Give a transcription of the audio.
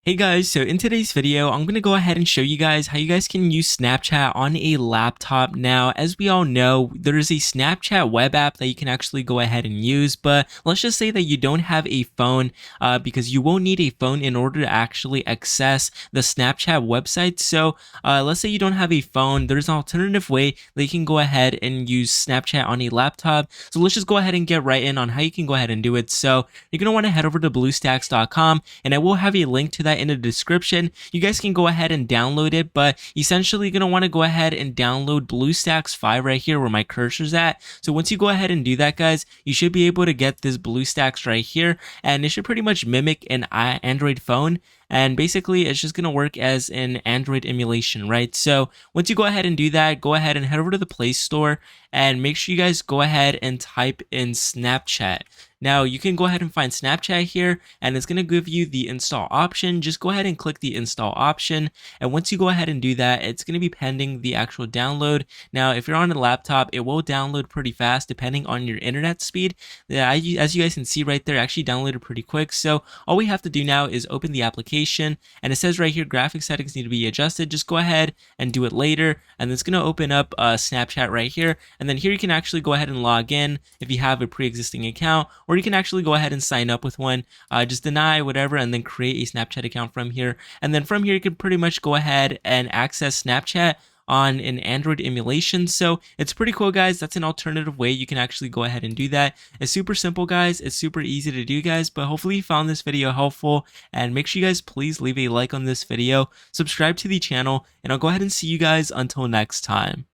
Hey guys, so in today's video, I'm going to go ahead and show you guys how you guys can use Snapchat on a laptop. Now, as we all know, there is a Snapchat web app that you can actually go ahead and use, but let's just say that you don't have a phone because you won't need a phone in order to actually access the Snapchat website. So let's say you don't have a phone, there's an alternative way that you can go ahead and use Snapchat on a laptop. So let's just go ahead and get right in on how you can go ahead and do it. So you're going to want to head over to BlueStacks.com, and I will have a link to that in the description. You guys can go ahead and download it, but essentially you're going to want to go ahead and download BlueStacks 5 right here where my cursor's at. So once you go ahead and do that, guys, you should be able to get this BlueStacks right here, and it should pretty much mimic an Android phone. And basically it's just going to work as an Android emulation, right? So once you go ahead and do that, go ahead and head over to the Play Store and make sure you guys go ahead and type in Snapchat. Now you can go ahead and find Snapchat here, and it's going to give you the install option. Just go ahead and click the install option, and once you go ahead and do that, it's going to be pending the actual download. Now if you're on a laptop, it will download pretty fast depending on your internet speed. As you guys can see right there, actually downloaded pretty quick. So all we have to do now is open the application, and it says right here graphic settings need to be adjusted. Just go ahead and do it later, and it's going to open up Snapchat right here, and then here you can actually go ahead and log in if you have a pre-existing account, or you can actually go ahead and sign up with one. Just deny whatever and then create a Snapchat account from here, and then from here you can pretty much go ahead and access Snapchat on an Android emulation. So it's pretty cool, guys. That's an alternative way you can actually go ahead and do that. It's super simple, guys. It's super easy to do, guys, but hopefully you found this video helpful, and make sure you guys please leave a like on this video, subscribe to the channel, and I'll go ahead and see you guys until next time.